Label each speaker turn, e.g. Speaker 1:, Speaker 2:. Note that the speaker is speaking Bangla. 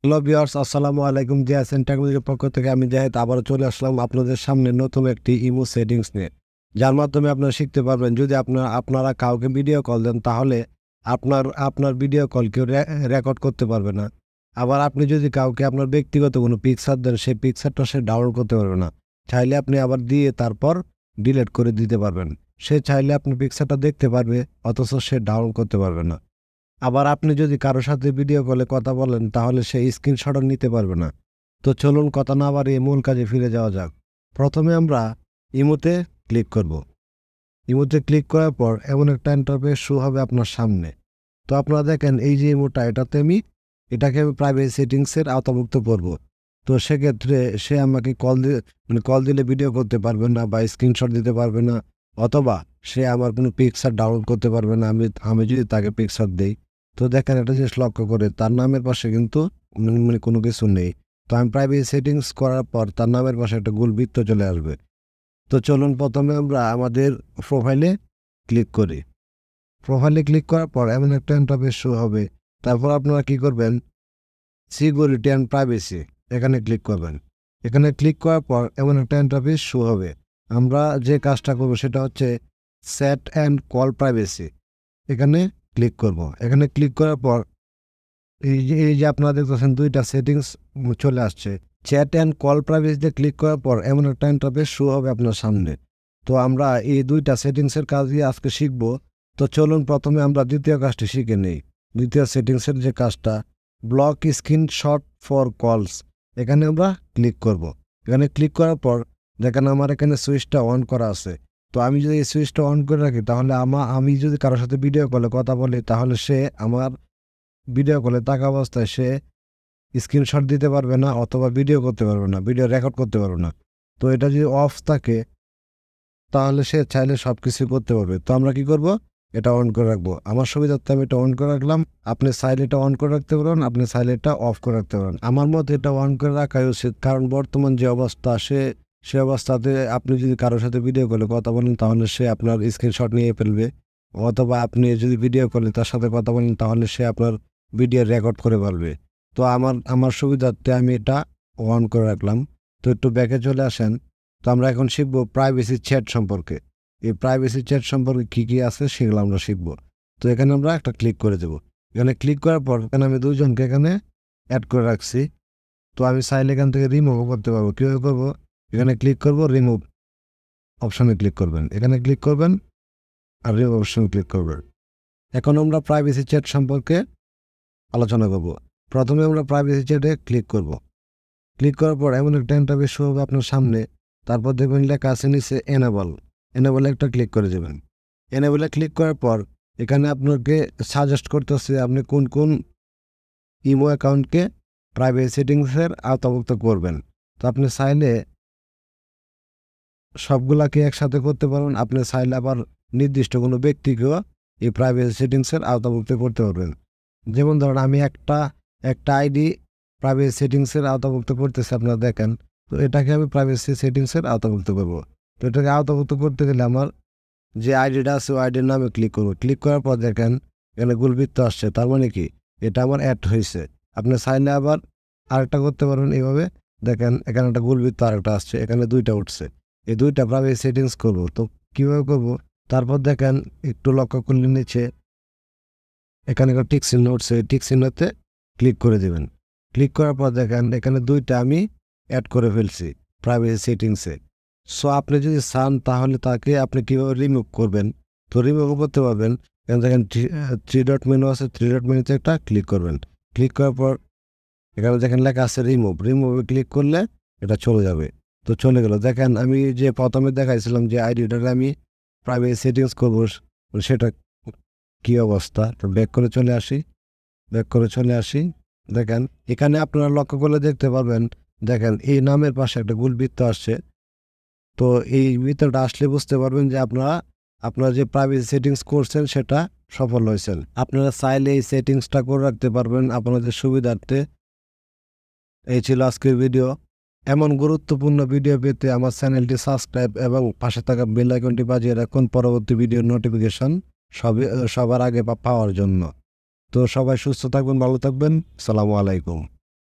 Speaker 1: হ্যালো ভিউয়ার্স, আসসালামু আলাইকুম। জিয়াসেন টেকনোলজির পক্ষ থেকে আমি জাহিদ আবারও চলে আসলাম আপনাদের সামনে নতুন একটি ইমো সেটিংস নিয়ে, যার মাধ্যমে আপনারা শিখতে পারবেন। যদি আপনারা কাউকে ভিডিও কল দেন, তাহলে আপনার ভিডিও কল কেউ রেকর্ড করতে পারবে না। আবার আপনি যদি কাউকে আপনার ব্যক্তিগত কোনো পিকচার দেন, সেই পিকচারটা সে ডাউনলোড করতে পারবে না। চাইলে আপনি আবার দিয়ে তারপর ডিলিট করে দিতে পারবেন। সে চাইলে আপনার পিকচারটা দেখতে পারবে, অথচ সে ডাউনলোড করতে পারবে না। আবার আপনি যদি কারো সাথে ভিডিও কলে কথা বলেন, তাহলে সে স্ক্রিনশটও নিতে পারবে না। তো চলুন কথা না বাড়িয়ে মূল কাজে ফিরে যাওয়া যাক। প্রথমে আমরা ইমোতে ক্লিক করব। ইমোতে ক্লিক করার পর এমন একটা ইন্টারফেস শো হবে আপনার সামনে। তো আপনারা দেখেন, এই যে ইমোটা, এটাকে আমি প্রাইভেট সেটিংসের আওতাভুক্ত করব। তো সেক্ষেত্রে সে আমাকে কল দিলে ভিডিও করতে পারবে না, বা স্ক্রিনশট দিতে পারবে না, অথবা সে আমার কোনো পিকচার ডাউনলোড করতে পারবে না আমি যদি তাকে পিকচার দেই। তো দেখেন, একটা জিনিস লক্ষ্য করে, তার নামের পাশে কিন্তু কোনো কিছু নেই। তো আমি প্রাইভেট সেটিংস করার পর তার নামের পাশে একটা গোল বৃত্ত চলে আসবে। তো চলুন প্রথমে আমরা আমাদের প্রোফাইলে ক্লিক করি। প্রোফাইলে ক্লিক করার পর এমন একটা ইন্টারফেস শো হবে। তারপর আপনারা কি করবেন, সিকিউরিটি অ্যান্ড প্রাইভেসি, এখানে ক্লিক করবেন। এখানে ক্লিক করার পর এমন একটা ইন্টারফেস শো হবে। আমরা যে কাজটা করব সেটা হচ্ছে সেট অ্যান্ড কল প্রাইভেসি। এখানে ক্লিক করব। এখানে ক্লিক করার পর এই যে আপনারা দেখতেছেন দুইটা সেটিংস চলে আসছে। চ্যাট অ্যান্ড কল প্রাইভেসিতে ক্লিক করার পর এমন একটা ইন্টারফেস শো হবে আপনার সামনে। তো আমরা এই দুইটা সেটিংসের কাজই আজকে শিখব। তো চলুন প্রথমে আমরা দ্বিতীয় কাজটি শিখে নেই। দ্বিতীয় সেটিংসের যে কাজটা, ব্লক স্ক্রিনশট ফর কলস, এখানে আমরা ক্লিক করব। এখানে ক্লিক করার পর দেখেন আমার এখানে সুইচটা অন করা আছে। তো আমি যদি এই সুইচটা অন করে রাখি, তাহলে আমি যদি কারোর সাথে ভিডিও কলে কথা বলি, তাহলে সে আমার ভিডিও কলে থাকা অবস্থায় সে স্ক্রিনশট দিতে পারবে না, অথবা ভিডিও করতে পারবে না, ভিডিও রেকর্ড করতে পারবে না। তো এটা যদি অফ থাকে, তাহলে সে চাইলে সব কিছু করতে পারবে। তো আমরা কি করব, এটা অন করে রাখবো। আমার সুবিধার্থে আমি এটা অন করে রাখলাম। আপনি চাইলে এটা অন করে রাখতে পারেন, আপনি চাইলে এটা অফ করে রাখতে পারেন। আমার মতে এটা অন করে রাখাই উচিত, কারণ বর্তমান যে অবস্থা, সে অবস্থাতে আপনি যদি কারোর সাথে ভিডিও কলে কথা বলেন, তাহলে সে আপনার স্ক্রিনশট নিয়ে ফেলবে, অথবা আপনি যদি ভিডিও কলে তার সাথে কথা বলেন, তাহলে সে আপনার ভিডিও রেকর্ড করে ফেলবে। তো আমার সুবিধার্থে আমি এটা অন করে রাখলাম। তো একটু ব্যাকে চলে আসেন। তো আমরা এখন শিখব প্রাইভেসি চ্যাট সম্পর্কে। এই প্রাইভেসি চ্যাট সম্পর্কে কী কী আছে সেগুলো আমরা শিখব। তো এখানে আমরা একটা ক্লিক করে দেব। এখানে ক্লিক করার পর এখানে আমি দুজনকে এখানে অ্যাড করে রাখছি। তো আমি চাইলে এখান থেকে রিমুভও করতে পারবো। কীভাবে করবো, এখানে ক্লিক করব, রিমুভ অপশানে ক্লিক করবেন। এখানে ক্লিক করবেন আর রিমুভ অপশানে ক্লিক করবেন। এখন আমরা প্রাইভেসি চ্যাট সম্পর্কে আলোচনা করব। প্রথমে আমরা প্রাইভেসি চ্যাটে ক্লিক করব। ক্লিক করার পর এমন একটা ইন্টারফেস শো হবে আপনার সামনে। তারপর দেখবেন লেখা আছে নিচে এনেবল একটা ক্লিক করে দেবেন। এনেবলে ক্লিক করার পর এখানে আপনাকে সাজেস্ট করতেছে আপনি কোন কোন ইমো অ্যাকাউন্টকে প্রাইভেট সেটিংসের আওতাভুক্ত করবেন। তো আপনি চাইলে সবগুলাকে একসাথে করতে পারবেন, আপনি চাইলে আবার নির্দিষ্ট কোনো ব্যক্তিকেও এই প্রাইভেট সেটিংসের আওতাভুক্ত করতে পারবেন। যেমন ধরেন আমি একটা আইডি প্রাইভেট সেটিংসের আওতাভুক্ত করতেছি, আপনারা দেখেন। তো এটাকে আমি প্রাইভেসি সেটিংসের আওতাভুক্ত করব। তো এটাকে আওতাভুক্ত করতে গেলে আমার যে আইডিটা আছে ওই আইডির নামে ক্লিক করব। ক্লিক করার পর দেখেন এখানে গোলবৃত্ত আসছে, তার মানে কি এটা আমার অ্যাড হয়েছে। আপনি চাইলে আবার আরেকটা করতে পারবেন এইভাবে। দেখেন এখানে একটা গোলবৃত্ত আরেকটা আসছে, এখানে দুইটা উঠছে। এই দুইটা প্রাইভেট সেটিংস করব। তো কীভাবে করব, তারপর দেখেন একটু লক্ষ্য করলে নিচে এখানে একটা টিক চিহ্ন উঠছে, টিক চিহ্নতে ক্লিক করে দেবেন। ক্লিক করার পর দেখেন এখানে দুইটা আমি অ্যাড করে ফেলছি প্রাইভেসি সেটিংসে। সো আপনি যদি চান তাহলে তাকে আপনি কীভাবে রিমুভ করবেন, তো রিমুভও করতে পারবেন। এখানে দেখেন থ্রি ডট মেনু আছে, থ্রি ডট মেনুতে একটা ক্লিক করবেন। ক্লিক করার পর এখানে দেখেন লেখা আছে রিমুভে ক্লিক করলে এটা চলে যাবে। তো চলে গেল। দেখেন আমি যে প্রথমে দেখাইছিলাম যে আইডিটাকে আমি প্রাইভেসি সেটিংস করবো, সেটা কী অবস্থা। তো ব্যাক করে চলে আসি। দেখেন এখানে আপনারা লক্ষ্য করলে দেখতে পারবেন, দেখেন এই নামের পাশে একটা গোল বৃত্ত আসছে। তো এই বৃত্তটা আসলে বুঝতে পারবেন যে আপনারা যে প্রাইভেসি সেটিংস করছেন সেটা সফল হয়েছেন। আপনারা চাইলে এই সেটিংসটা করে রাখতে পারবেন আপনাদের সুবিধার্থে। এই ছিল আজকের ভিডিও। এমন গুরুত্বপূর্ণ ভিডিও পেতে আমার চ্যানেলটি সাবস্ক্রাইব এবং পাশে থাকা বেল আইকনটি বাজিয়ে রাখুন পরবর্তী ভিডিওর নোটিফিকেশন সবার আগে পাওয়ার জন্য। তো সবাই সুস্থ থাকবেন, ভালো থাকবেন। আসসালামু আলাইকুম।